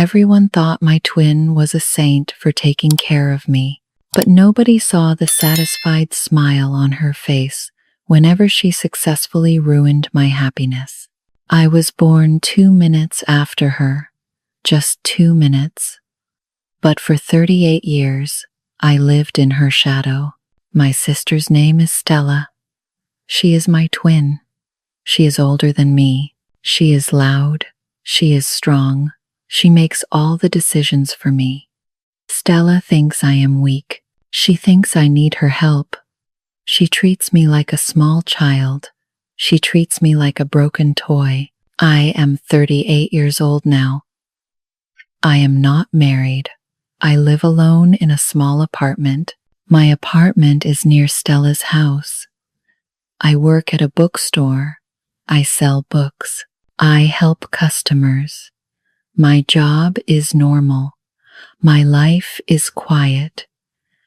Everyone thought my twin was a saint for taking care of me, but nobody saw the satisfied smile on her face whenever she successfully ruined my happiness. I was born 2 minutes after her, just 2 minutes. But for 38 years, I lived in her shadow. My sister's name is Stella. She is my twin. She is older than me. She is loud. She is strong. She makes all the decisions for me. Stella thinks I am weak. She thinks I need her help. She treats me like a small child. She treats me like a broken toy. I am 38 years old now. I am not married. I live alone in a small apartment. My apartment is near Stella's house. I work at a bookstore. I sell books. I help customers. My job is normal. My life is quiet.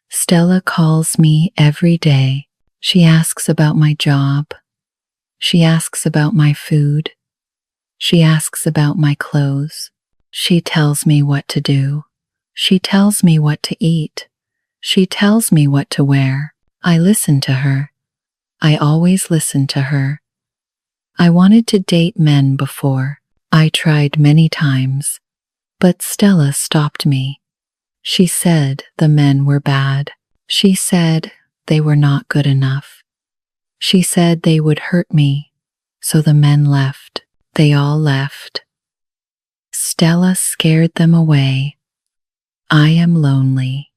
Stella calls me every day. She asks about my job. She asks about my food. She asks about my clothes. She tells me what to do. She tells me what to eat. She tells me what to wear. I listen to her. I always listen to her. I wanted to date men before. I tried many times, but Stella stopped me. She said the men were bad. She said they were not good enough. She said they would hurt me, so the men left. They all left. Stella scared them away. I am lonely.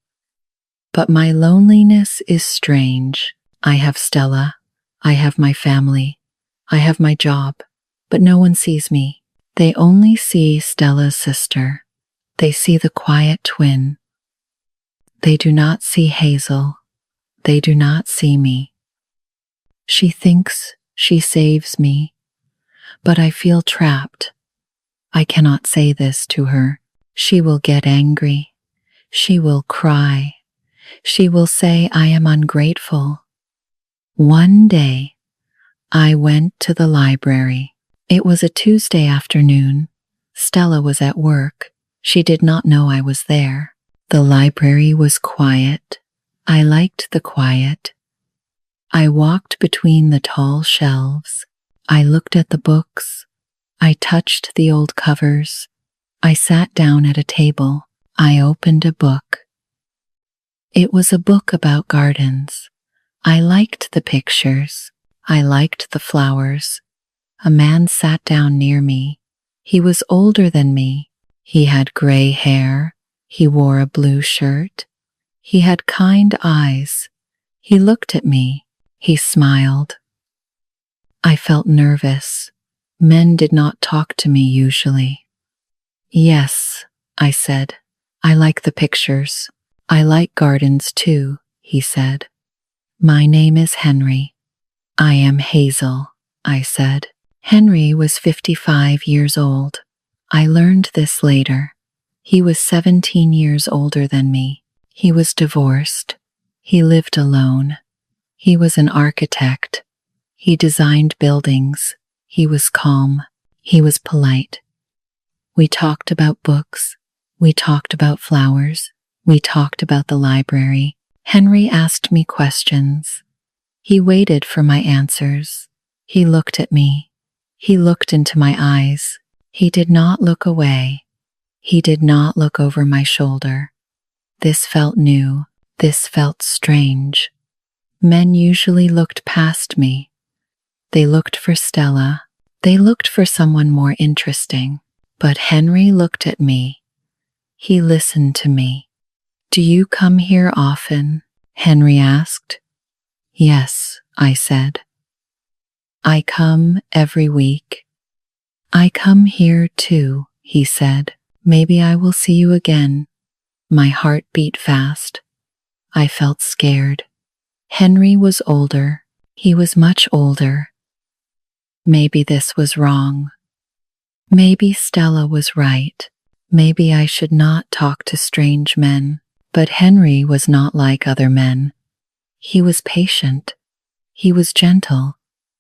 But my loneliness is strange. I have Stella. I have my family. I have my job, but no one sees me. They only see Stella's sister. They see the quiet twin. They do not see Hazel. They do not see me. She thinks she saves me, but I feel trapped. I cannot say this to her. She will get angry. She will cry. She will say I am ungrateful. One day, I went to the library. It was a Tuesday afternoon. Stella was at work. She did not know I was there. The library was quiet. I liked the quiet. I walked between the tall shelves. I looked at the books. I touched the old covers. I sat down at a table. I opened a book. It was a book about gardens. I liked the pictures. I liked the flowers. A man sat down near me. He was older than me. He had gray hair. He wore a blue shirt. He had kind eyes. He looked at me. He smiled. I felt nervous. Men did not talk to me usually. Yes, I said. I like the pictures. I like gardens too, he said. My name is Henry. I am Hazel, I said. Henry was 55 years old. I learned this later. He was 17 years older than me. He was divorced. He lived alone. He was an architect. He designed buildings. He was calm. He was polite. We talked about books. We talked about flowers. We talked about the library. Henry asked me questions. He waited for my answers. He looked at me. He looked into my eyes. He did not look away. He did not look over my shoulder. This felt new. This felt strange. Men usually looked past me. They looked for Stella. They looked for someone more interesting. But Henry looked at me. He listened to me. Do you come here often? Henry asked. Yes, I said. I come every week. I come here too, he said. Maybe I will see you again. My heart beat fast. I felt scared. Henry was older. He was much older. Maybe this was wrong. Maybe Stella was right. Maybe I should not talk to strange men. But Henry was not like other men. He was patient. He was gentle.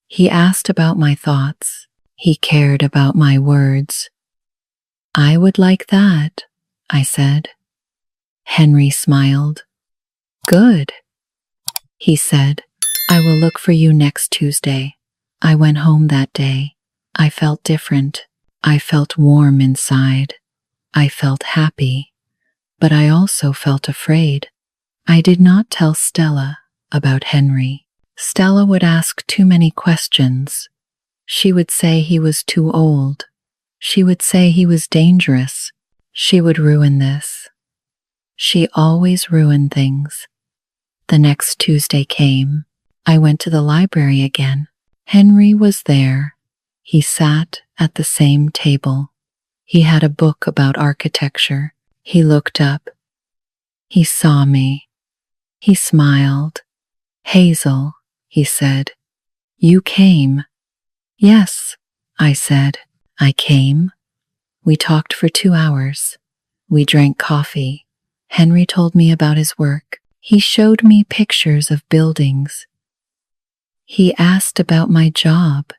He asked about my thoughts. He cared about my words. I would like that, I said. Henry smiled. Good, he said. I will look for you next Tuesday. I went home that day. I felt different. I felt warm inside. I felt happy. But I also felt afraid. I did not tell Stella about Henry. Stella would ask too many questions. She would say he was too old. She would say he was dangerous. She would ruin this. She always ruined things. The next Tuesday came. I went to the library again. Henry was there. He sat at the same table. He had a book about architecture. He looked up. He saw me. He smiled. Hazel, he said, you came. Yes, I said, I came. We talked for 2 hours. We drank coffee. Henry told me about his work. He showed me pictures of buildings. He asked about my job.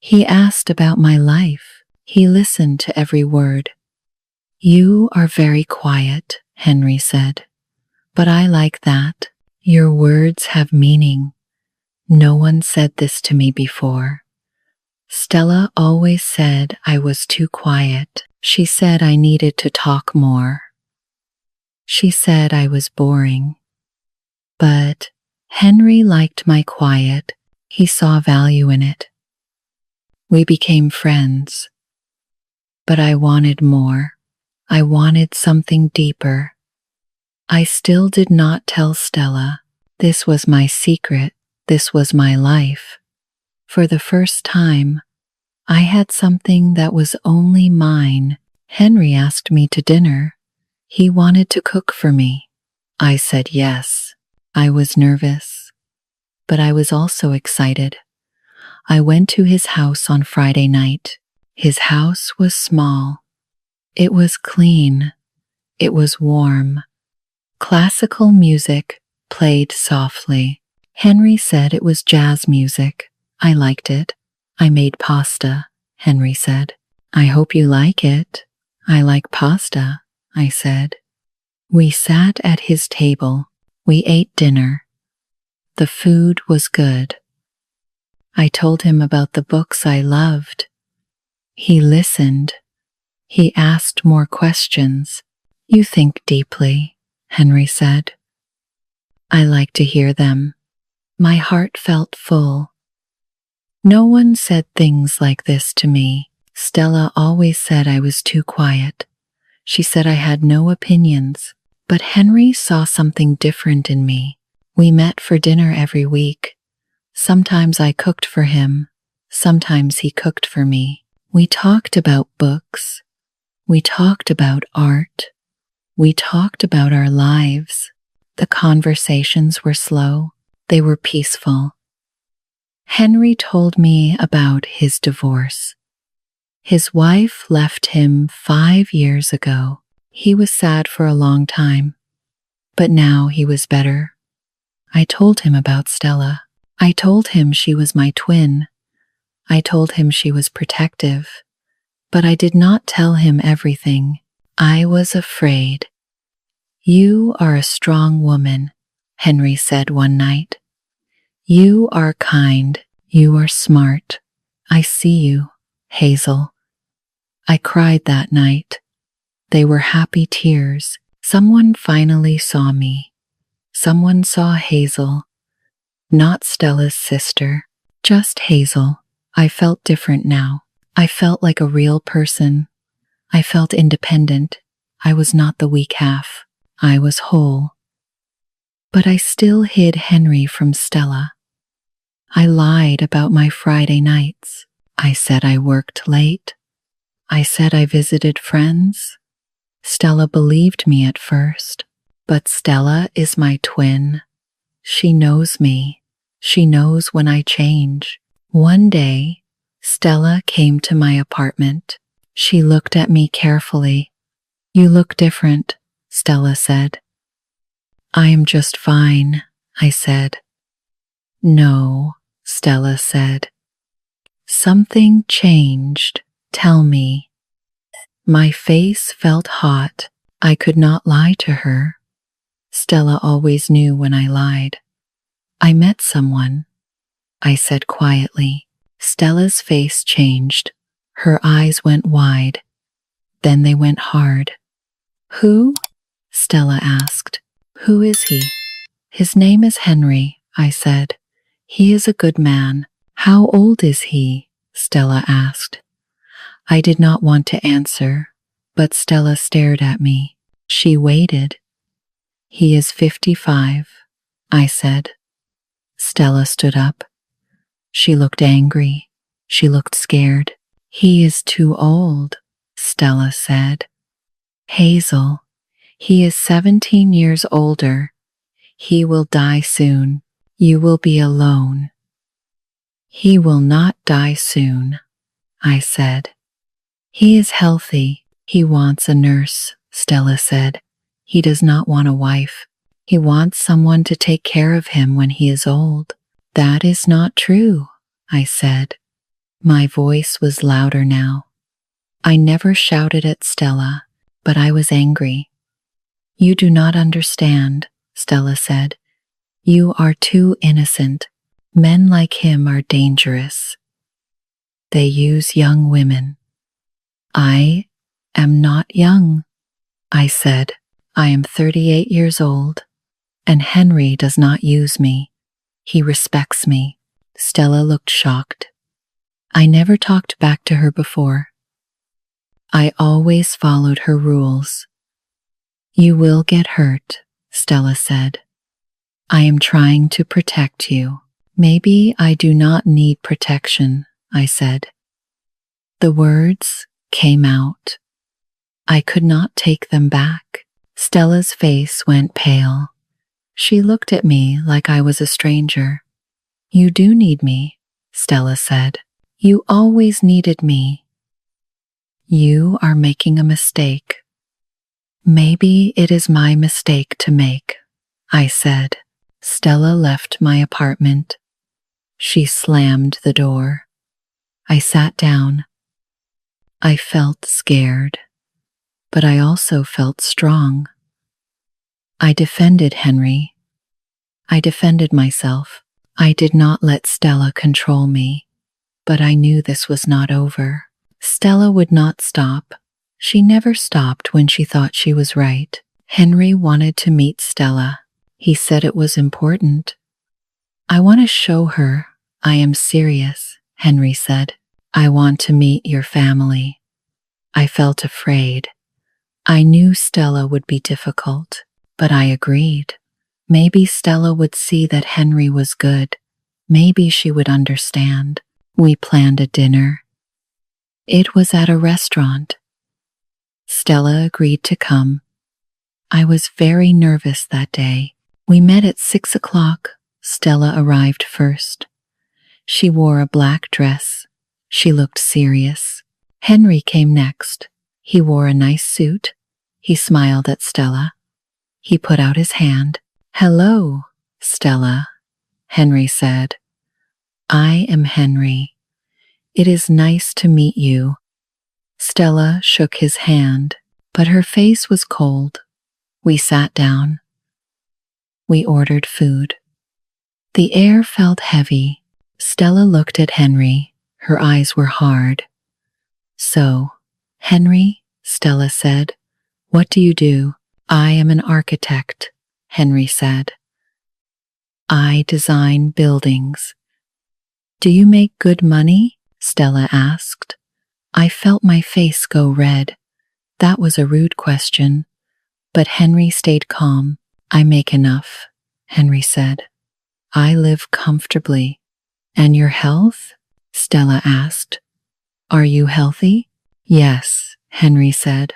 He asked about my life. He listened to every word. You are very quiet, Henry said. But I like that. Your words have meaning. No one said this to me before. Stella always said I was too quiet. She said I needed to talk more. She said I was boring. But Henry liked my quiet. He saw value in it. We became friends. But I wanted more. I wanted something deeper. I still did not tell Stella. This was my secret. This was my life. For the first time, I had something that was only mine. Henry asked me to dinner. He wanted to cook for me. I said yes. I was nervous, but I was also excited. I went to his house on Friday night. His house was small. It was clean. It was warm. Classical music played softly. Henry said it was jazz music. I liked it. I made pasta, Henry said. I hope you like it. I like pasta, I said. We sat at his table. We ate dinner. The food was good. I told him about the books I loved. He listened. He asked more questions. You think deeply, Henry said. I like to hear them. My heart felt full. No one said things like this to me. Stella always said I was too quiet. She said I had no opinions. But Henry saw something different in me. We met for dinner every week. Sometimes I cooked for him. Sometimes he cooked for me. We talked about books. We talked about art. We talked about our lives. The conversations were slow. They were peaceful. Henry told me about his divorce. His wife left him 5 years ago. He was sad for a long time, but now he was better. I told him about Stella. I told him she was my twin. I told him she was protective, but I did not tell him everything. I was afraid. You are a strong woman, Henry said one night. You are kind. You are smart. I see you, Hazel. I cried that night. They were happy tears. Someone finally saw me. Someone saw Hazel. Not Stella's sister, just Hazel. I felt different now. I felt like a real person. I felt independent. I was not the weak half. I was whole. But I still hid Henry from Stella. I lied about my Friday nights. I said I worked late. I said I visited friends. Stella believed me at first, but Stella is my twin. She knows me. She knows when I change. One day, Stella came to my apartment. She looked at me carefully. You look different, Stella said. I am just fine, I said. No, Stella said. Something changed. Tell me. My face felt hot. I could not lie to her. Stella always knew when I lied. I met someone, I said quietly. Stella's face changed. Her eyes went wide. Then they went hard. Who? Stella asked. Who is he? His name is Henry, I said. He is a good man. How old is he? Stella asked. I did not want to answer, but Stella stared at me. She waited. He is 55, I said. Stella stood up. She looked angry. She looked scared. He is too old, Stella said. Hazel, he is 17 years older. He will die soon. You will be alone. He will not die soon, I said. He is healthy. He wants a nurse, Stella said. He does not want a wife. He wants someone to take care of him when he is old. That is not true, I said. My voice was louder now. I never shouted at Stella, but I was angry. You do not understand, Stella said. You are too innocent. Men like him are dangerous. They use young women. I am not young, I said. I am 38 years old, and Henry does not use me. He respects me. Stella looked shocked. I never talked back to her before. I always followed her rules. You will get hurt, Stella said. I am trying to protect you. Maybe I do not need protection, I said. The words came out. I could not take them back. Stella's face went pale. She looked at me like I was a stranger. You do need me, Stella said. You always needed me. You are making a mistake. Maybe it is my mistake to make, I said. Stella left my apartment. She slammed the door. I sat down. I felt scared, but I also felt strong. I defended Henry. I defended myself. I did not let Stella control me, but I knew this was not over. Stella would not stop. She never stopped when she thought she was right. Henry wanted to meet Stella. He said it was important. I want to show her I am serious, Henry said. I want to meet your family. I felt afraid. I knew Stella would be difficult, but I agreed. Maybe Stella would see that Henry was good. Maybe she would understand. We planned a dinner. It was at a restaurant. Stella agreed to come. I was very nervous that day. We met at 6 o'clock. Stella arrived first. She wore a black dress. She looked serious. Henry came next. He wore a nice suit. He smiled at Stella. He put out his hand. Hello, Stella, Henry said. I am Henry. It is nice to meet you. Stella shook his hand, but her face was cold. We sat down. We ordered food. The air felt heavy. Stella looked at Henry. Her eyes were hard. So, Henry, Stella said, what do you do? I am an architect, Henry said. I design buildings. Do you make good money? Stella asked. I felt my face go red. That was a rude question, but Henry stayed calm. I make enough, Henry said. I live comfortably. And your health? Stella asked. Are you healthy? Yes, Henry said.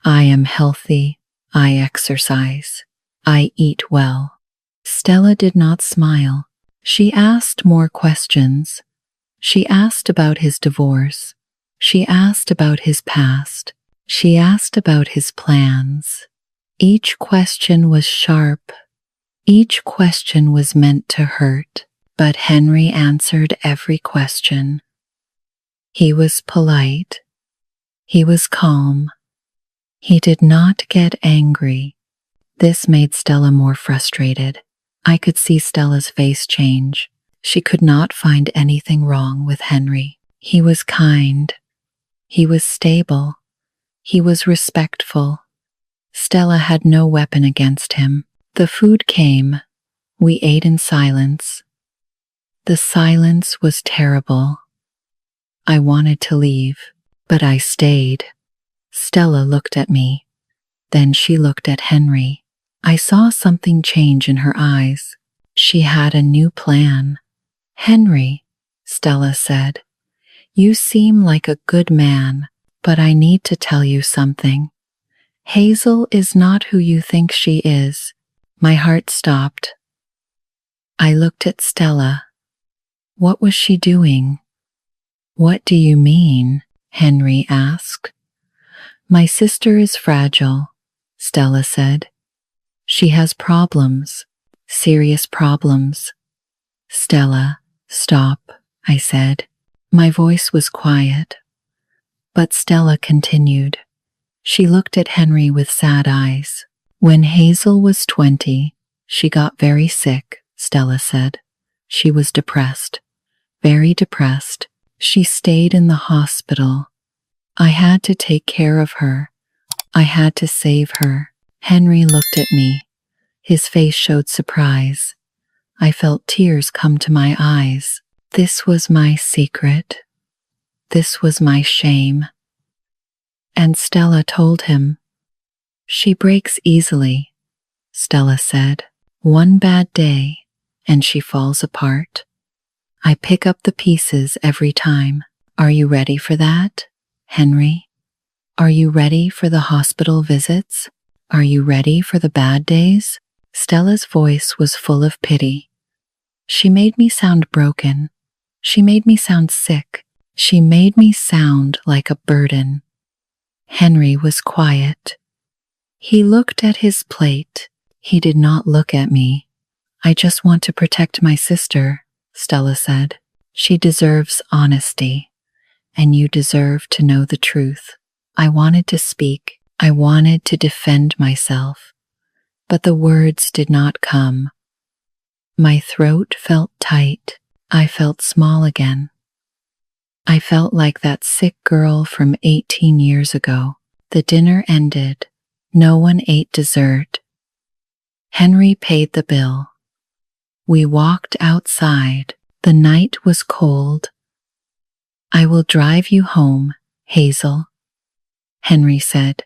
I am healthy. I exercise. I eat well. Stella did not smile. She asked more questions. She asked about his divorce. She asked about his past. She asked about his plans. Each question was sharp. Each question was meant to hurt, but Henry answered every question. He was polite. He was calm. He did not get angry. This made Stella more frustrated. I could see Stella's face change. She could not find anything wrong with Henry. He was kind. He was stable. He was respectful. Stella had no weapon against him. The food came. We ate in silence. The silence was terrible. I wanted to leave, but I stayed. Stella looked at me. Then she looked at Henry. I saw something change in her eyes. She had a new plan. "Henry," Stella said, "you seem like a good man, but I need to tell you something. Hazel is not who you think she is." My heart stopped. I looked at Stella. What was she doing? "What do you mean?" Henry asked. "My sister is fragile," Stella said. "She has problems, serious problems." "Stella, stop," I said. My voice was quiet. But Stella continued. She looked at Henry with sad eyes. "When Hazel was 20, she got very sick," Stella said. "She was depressed, very depressed. She stayed in the hospital. I had to take care of her. I had to save her." Henry looked at me. His face showed surprise. I felt tears come to my eyes. This was my secret. This was my shame. And Stella told him. "She breaks easily," Stella said. "One bad day, and she falls apart. I pick up the pieces every time." "Are you ready for that, Henry? Are you ready for the hospital visits? Are you ready for the bad days?" Stella's voice was full of pity. She made me sound broken. She made me sound sick. She made me sound like a burden. Henry was quiet. He looked at his plate. He did not look at me. "I just want to protect my sister," Stella said. "She deserves honesty, and you deserve to know the truth." I wanted to speak. I wanted to defend myself, but the words did not come. My throat felt tight. I felt small again. I felt like that sick girl from 18 years ago. The dinner ended. No one ate dessert. Henry paid the bill. We walked outside. The night was cold. "I will drive you home, Hazel," Henry said.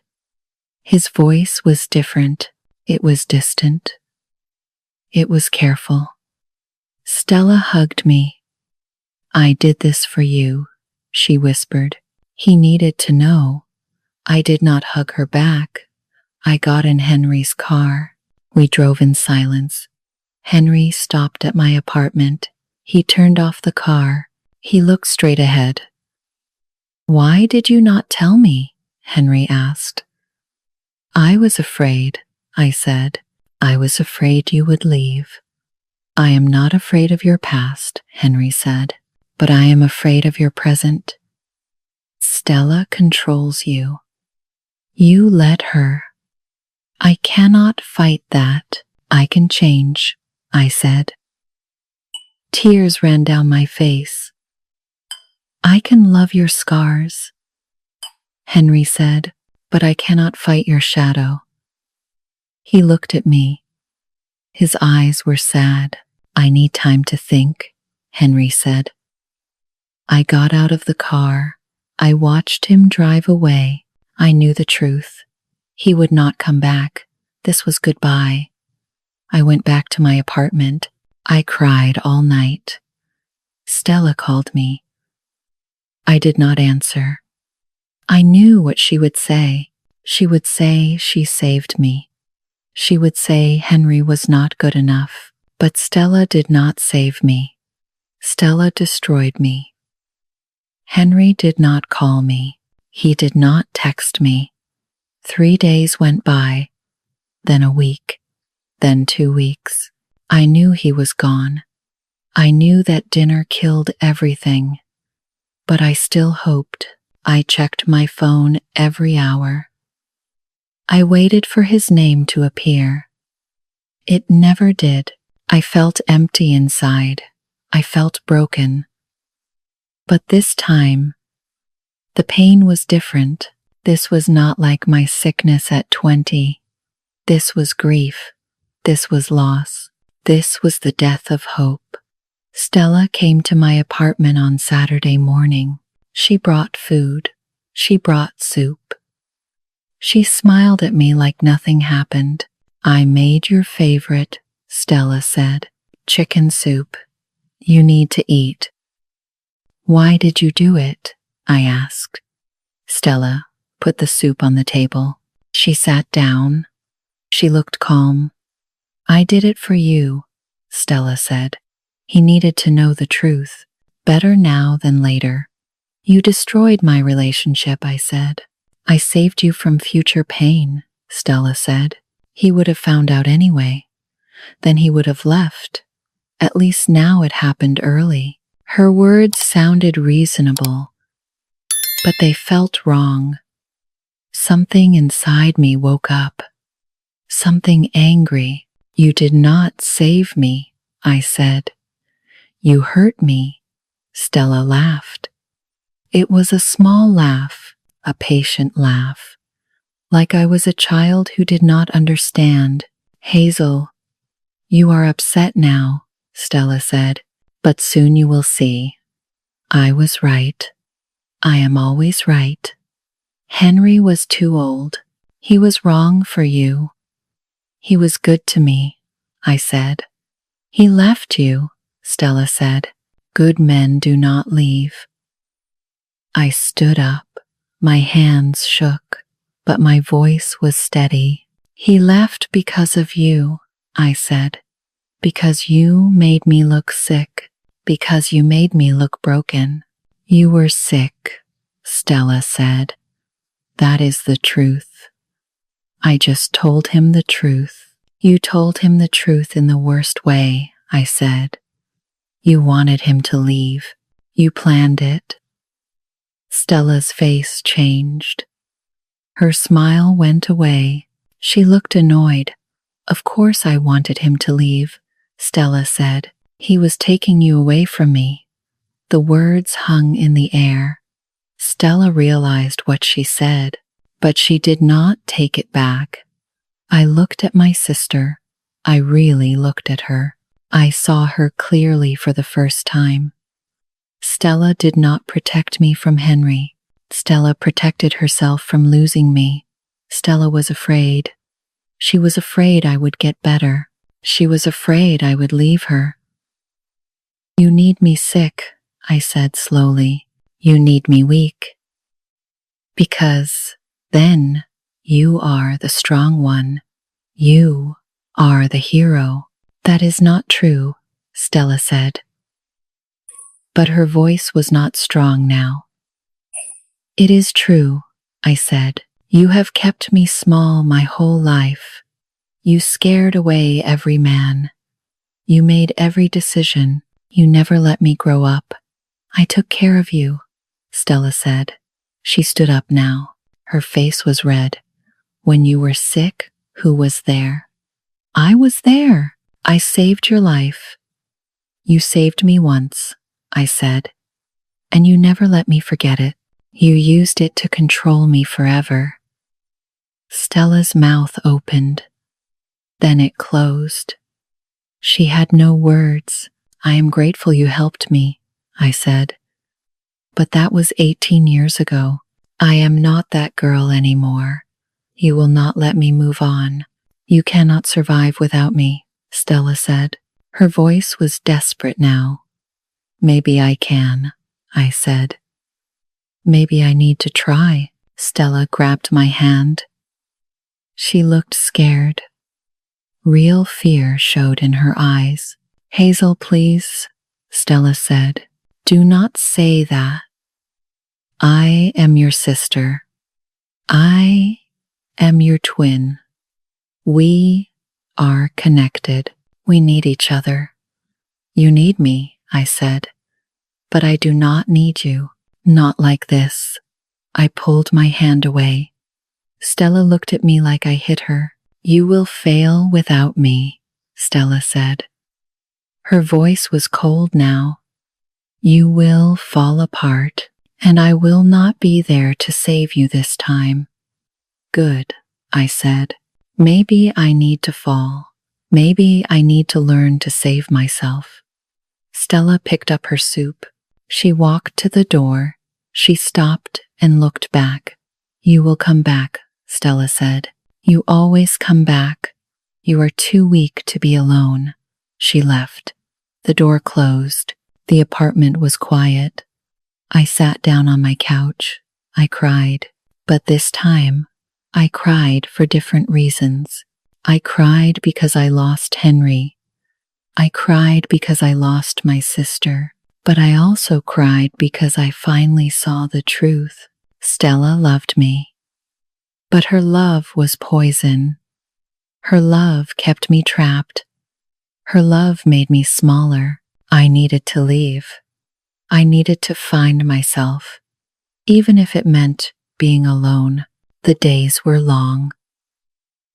His voice was different. It was distant. It was careful. Stella hugged me. "I did this for you," she whispered. He needed to know. I did not hug her back. I got in Henry's car. We drove in silence. Henry stopped at my apartment. He turned off the car. He looked straight ahead. "Why did you not tell me?" Henry asked. "I was afraid," I said. "I was afraid you would leave." "I am not afraid of your past," Henry said, "but I am afraid of your present. Stella controls you. You let her." "I cannot fight that. I can change," I said. Tears ran down my face. "I can love your scars," Henry said, "but I cannot fight your shadow." He looked at me. His eyes were sad. "I need time to think," Henry said. I got out of the car. I watched him drive away. I knew the truth. He would not come back. This was goodbye. I went back to my apartment. I cried all night. Stella called me. I did not answer. I knew what she would say. She would say she saved me. She would say Henry was not good enough. But Stella did not save me. Stella destroyed me. Henry did not call me. He did not text me. 3 days went by, then a week, then 2 weeks. I knew he was gone. I knew that dinner killed everything, but I still hoped. I checked my phone every hour. I waited for his name to appear. It never did. I felt empty inside. I felt broken. But this time, the pain was different. This was not like my sickness at 20. This was grief. This was loss. This was the death of hope. Stella came to my apartment on Saturday morning. She brought food. She brought soup. She smiled at me like nothing happened. I made your favorite, Stella said. Chicken soup. You need to eat. Why did you do it? I asked. Stella put the soup on the table. She sat down. She looked calm. I did it for you, Stella said. He needed to know the truth. Better now than later. You destroyed my relationship, I said. I saved you from future pain, Stella said. He would have found out anyway. Then he would have left. At least now it happened early. Her words sounded reasonable, but they felt wrong. Something inside me woke up. Something angry. You did not save me, I said. You hurt me. Stella laughed. It was a small laugh, a patient laugh, like I was a child who did not understand. Hazel, you are upset now, Stella said, but soon you will see. I was right. I am always right. Henry was too old. He was wrong for you. He was good to me, I said. He left you, Stella said. Good men do not leave. I stood up. My hands shook, but my voice was steady. He left because of you, I said. Because you made me look sick. Because you made me look broken. You were sick, Stella said. That is the truth. I just told him the truth. You told him the truth in the worst way, I said. You wanted him to leave. You planned it. Stella's face changed. Her smile went away. She looked annoyed. Of course I wanted him to leave, Stella said. He was taking you away from me. The words hung in the air. Stella realized what she said, but she did not take it back. I looked at my sister. I really looked at her. I saw her clearly for the first time. Stella did not protect me from Henry. Stella protected herself from losing me. Stella was afraid. She was afraid I would get better. She was afraid I would leave her. You need me sick, I said slowly. You need me weak. Because then you are the strong one. You are the hero. That is not true, Stella said. But her voice was not strong now. It is true, I said. You have kept me small my whole life. You scared away every man. You made every decision. You never let me grow up. I took care of you, Stella said. She stood up now. Her face was red. When you were sick, who was there? I was there. I saved your life. You saved me once, I said, and you never let me forget it. You used it to control me forever. Stella's mouth opened. Then it closed. She had no words. I am grateful you helped me, I said. But that was 18 years ago. I am not that girl anymore. You will not let me move on. You cannot survive without me, Stella said. Her voice was desperate now. Maybe I can, I said. Maybe I need to try. Stella grabbed my hand. She looked scared. Real fear showed in her eyes. Hazel, please, Stella said. Do not say that. I am your sister. I am your twin. We are connected. We need each other. You need me, I said. But I do not need you. Not like this. I pulled my hand away. Stella looked at me like I hit her. "You will fail without me," Stella said. Her voice was cold now. "You will fall apart, and I will not be there to save you this time." "Good," I said. "Maybe I need to fall. Maybe I need to learn to save myself." Stella picked up her soup. She walked to the door. She stopped and looked back. "You will come back," Stella said. "You always come back. You are too weak to be alone." She left. The door closed. The apartment was quiet. I sat down on my couch. I cried. But this time, I cried for different reasons. I cried because I lost Henry. I cried because I lost my sister. But I also cried because I finally saw the truth. Stella loved me. But her love was poison. Her love kept me trapped. Her love made me smaller. I needed to leave. I needed to find myself. Even if it meant being alone. The days were long.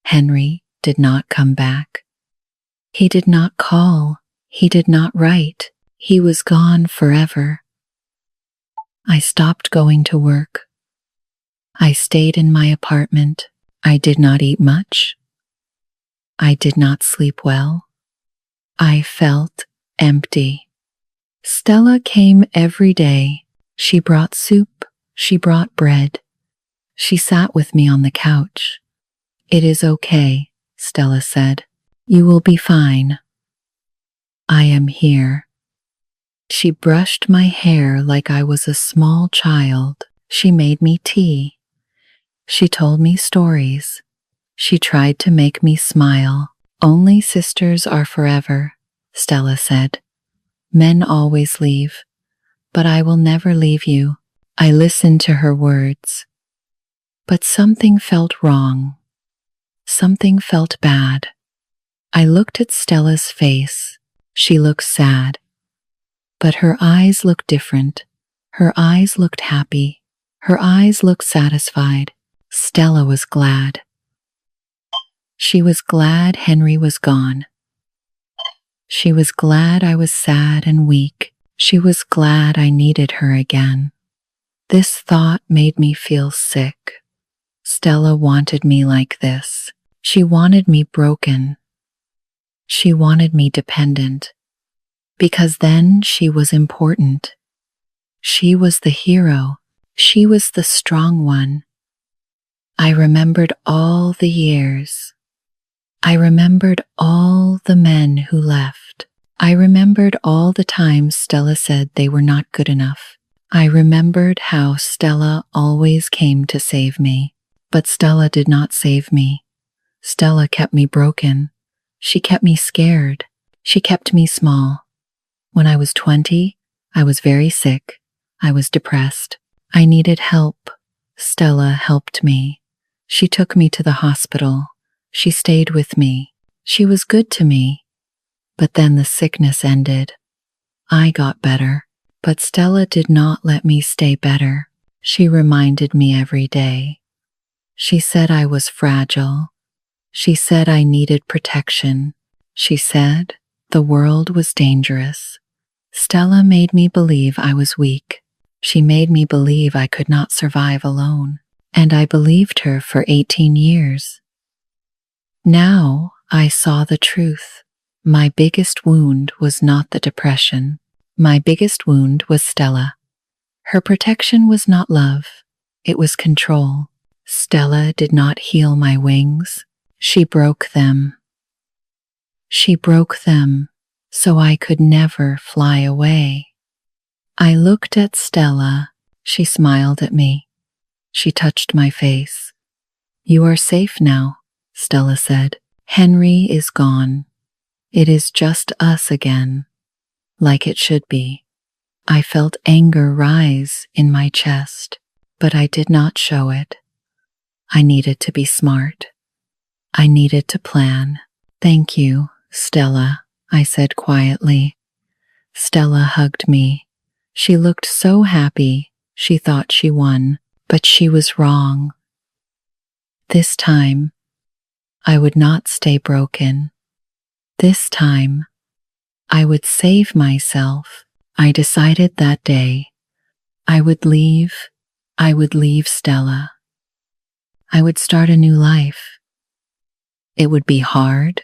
Henry did not come back. He did not call. He did not write. He was gone forever. I stopped going to work. I stayed in my apartment. I did not eat much. I did not sleep well. I felt empty. Stella came every day. She brought soup. She brought bread. She sat with me on the couch. "It is okay," Stella said. "You will be fine. I am here." She brushed my hair like I was a small child. She made me tea. She told me stories. She tried to make me smile. "Only sisters are forever," Stella said. "Men always leave, but I will never leave you." I listened to her words. But something felt wrong. Something felt bad. I looked at Stella's face. She looked sad. But her eyes looked different. Her eyes looked happy. Her eyes looked satisfied. Stella was glad. She was glad Henry was gone. She was glad I was sad and weak. She was glad I needed her again. This thought made me feel sick. Stella wanted me like this. She wanted me broken. She wanted me dependent. Because then she was important. She was the hero. She was the strong one. I remembered all the years. I remembered all the men who left. I remembered all the times Stella said they were not good enough. I remembered how Stella always came to save me. But Stella did not save me. Stella kept me broken. She kept me scared. She kept me small. When I was 20, I was very sick. I was depressed. I needed help. Stella helped me. She took me to the hospital. She stayed with me. She was good to me. But then the sickness ended. I got better. But Stella did not let me stay better. She reminded me every day. She said I was fragile. She said I needed protection. She said the world was dangerous. Stella made me believe I was weak. She made me believe I could not survive alone. And I believed her for 18 years. Now I saw the truth. My biggest wound was not the depression. My biggest wound was Stella. Her protection was not love. It was control. Stella did not heal my wings. She broke them. She broke them so I could never fly away. I looked at Stella. She smiled at me. She touched my face. "You are safe now," Stella said. "Henry is gone. It is just us again, like it should be." I felt anger rise in my chest, but I did not show it. I needed to be smart. I needed to plan. "Thank you, Stella," I said quietly. Stella hugged me. She looked so happy. She thought she won. But she was wrong. This time, I would not stay broken. This time, I would save myself. I decided that day I would leave Stella. I would start a new life. It would be hard.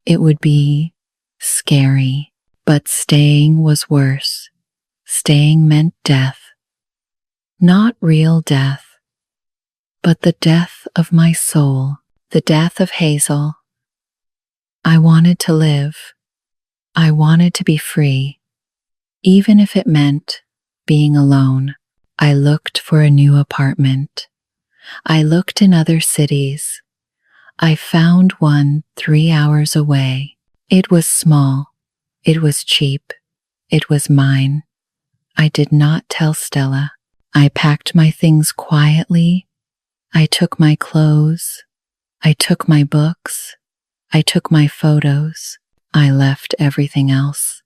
It would be scary. But staying was worse. Staying meant death. Not real death, but the death of my soul, the death of Hazel. I wanted to live. I wanted to be free, even if it meant being alone. I looked for a new apartment. I looked in other cities. I found one 3 hours away. It was small. It was cheap. It was mine. I did not tell Stella. I packed my things quietly. I took my clothes. I took my books. I took my photos. I left everything else.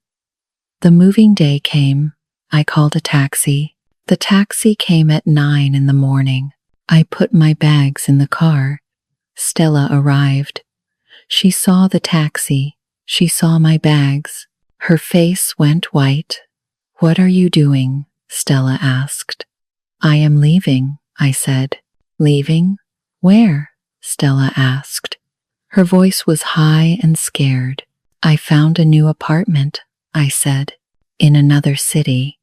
The moving day came. I called a taxi. The taxi came at 9 in the morning. I put my bags in the car. Stella arrived. She saw the taxi. She saw my bags. Her face went white. "What are you doing?" Stella asked. "I am leaving," I said. "Leaving? Where?" Stella asked. Her voice was high and scared. "I found a new apartment," I said, "in another city."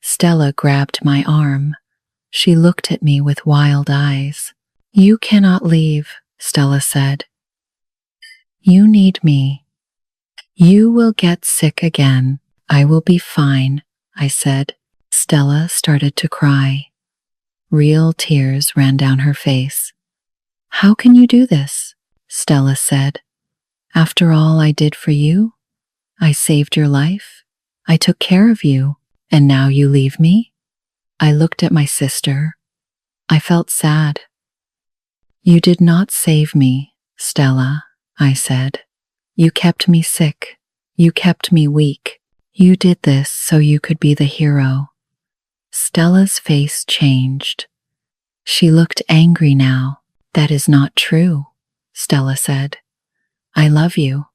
Stella grabbed my arm. She looked at me with wild eyes. "You cannot leave," Stella said. "You need me. You will get sick again." "I will be fine," I said. Stella started to cry. Real tears ran down her face. "How can you do this?" Stella said. "After all I did for you? I saved your life. I took care of you, and now you leave me?" I looked at my sister. I felt sad. "You did not save me, Stella," I said. "You kept me sick. You kept me weak. You did this so you could be the hero." Stella's face changed. She looked angry now. "That is not true," Stella said. "I love you.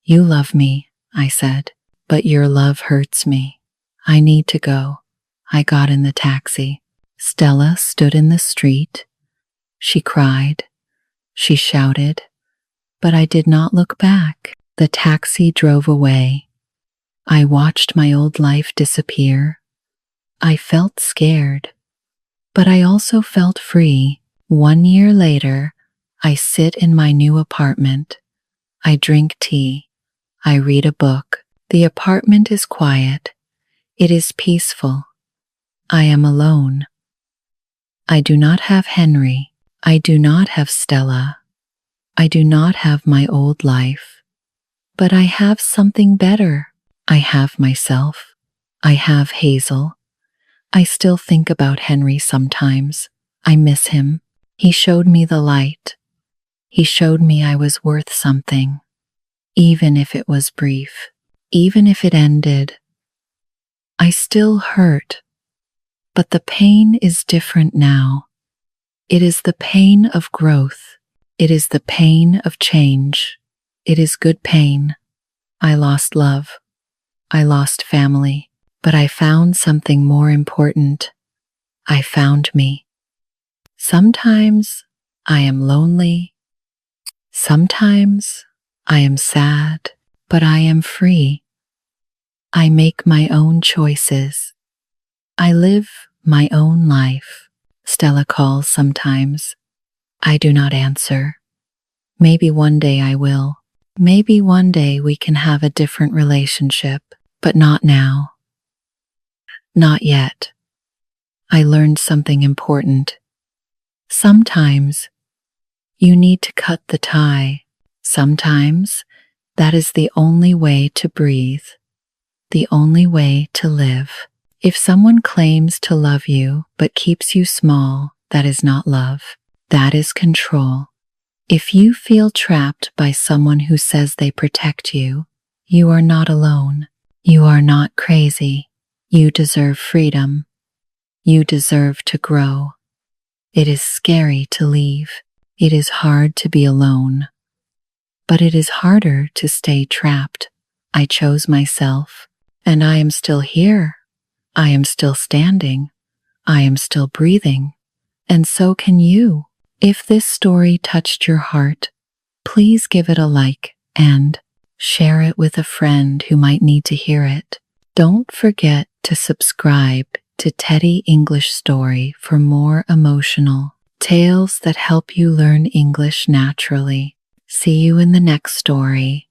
You love me," I said. "But your love hurts me. I need to go." I got in the taxi. Stella stood in the street. She cried. She shouted. But I did not look back. The taxi drove away. I watched my old life disappear. I felt scared, but I also felt free. 1 year later, I sit in my new apartment. I drink tea. I read a book. The apartment is quiet. It is peaceful. I am alone. I do not have Henry. I do not have Stella. I do not have my old life. But I have something better. I have myself. I have Hazel. I still think about Henry sometimes. I miss him. He showed me the light. He showed me I was worth something, even if it was brief, even if it ended. I still hurt, but the pain is different now. It is the pain of growth. It is the pain of change. It is good pain. I lost love. I lost family, but I found something more important. I found me. Sometimes I am lonely. Sometimes I am sad, but I am free. I make my own choices. I live my own life. Stella calls sometimes. I do not answer. Maybe one day I will. Maybe one day we can have a different relationship, but not now. Not yet. I learned something important. Sometimes you need to cut the tie. Sometimes that is the only way to breathe, the only way to live. If someone claims to love you but keeps you small, that is not love. That is control. If you feel trapped by someone who says they protect you, you are not alone. You are not crazy. You deserve freedom. You deserve to grow. It is scary to leave. It is hard to be alone. But it is harder to stay trapped. I chose myself, and I am still here. I am still standing. I am still breathing. And so can you. If this story touched your heart, please give it a like and share it with a friend who might need to hear it. Don't forget to subscribe to Teddy English Story for more emotional tales that help you learn English naturally. See you in the next story.